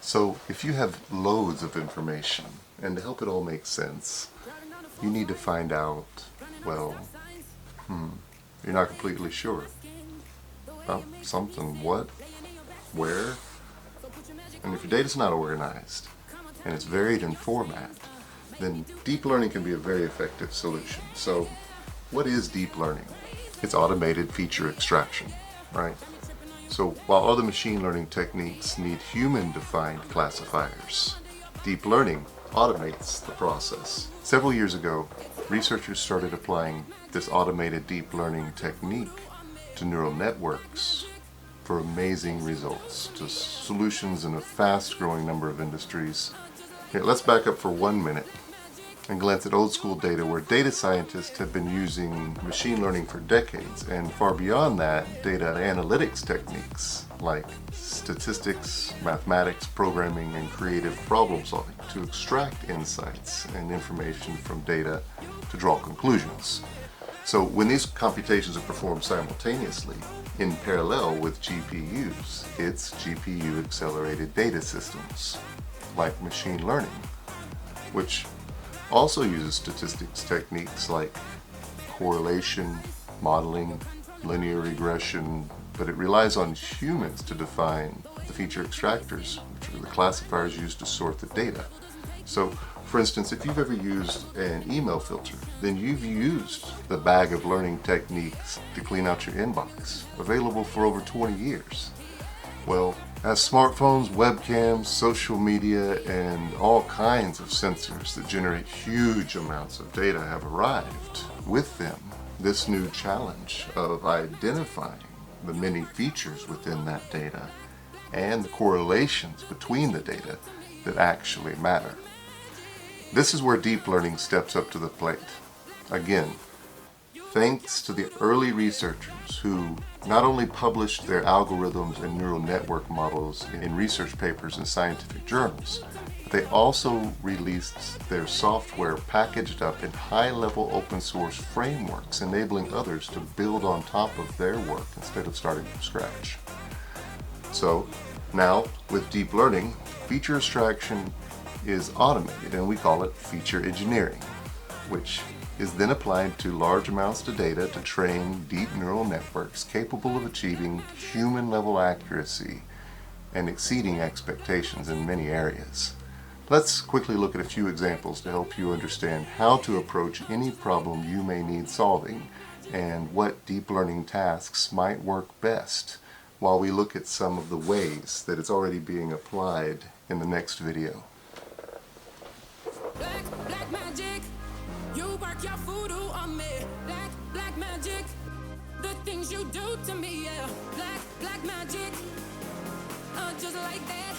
So if you have loads of information, and to help it all make sense, you need to find out, well, you're not completely sure about something, what, where, and if your data's not organized, and it's varied in format, then deep learning can be a very effective solution. So what is deep learning? It's automated feature extraction, right? So while other machine learning techniques need human-defined classifiers, deep learning automates the process. Several years ago, researchers started applying this automated deep learning technique to neural networks for amazing results, to solutions in a fast-growing number of industries. Here, let's back up for 1 minute and glance at old school data where data scientists have been using machine learning for decades, and far beyond that, data analytics techniques like statistics, mathematics, programming, and creative problem solving to extract insights and information from data to draw conclusions. So when these computations are performed simultaneously, in parallel with GPUs, it's GPU accelerated data systems like machine learning, which also uses statistics techniques like correlation, modeling, linear regression, but it relies on humans to define the feature extractors, which are the classifiers used to sort the data. So, for instance, if you've ever used an email filter, then you've used the bag of learning techniques to clean out your inbox, available for over 20 years. Well, as smartphones, webcams, social media, and all kinds of sensors that generate huge amounts of data have arrived, with them, this new challenge of identifying the many features within that data and the correlations between the data that actually matter. This is where deep learning steps up to the plate. Again, thanks to the early researchers who not only published their algorithms and neural network models in research papers in scientific journals, but they also released their software packaged up in high-level open source frameworks, enabling others to build on top of their work instead of starting from scratch. So now, with deep learning, feature extraction is automated, and we call it feature engineering, which is then applied to large amounts of data to train deep neural networks capable of achieving human-level accuracy and exceeding expectations in many areas. Let's quickly look at a few examples to help you understand how to approach any problem you may need solving and what deep learning tasks might work best, while we look at some of the ways that it's already being applied in the next video. Black magic, you work your voodoo on me. Black magic, the things you do to me, yeah. Black magic, just like that.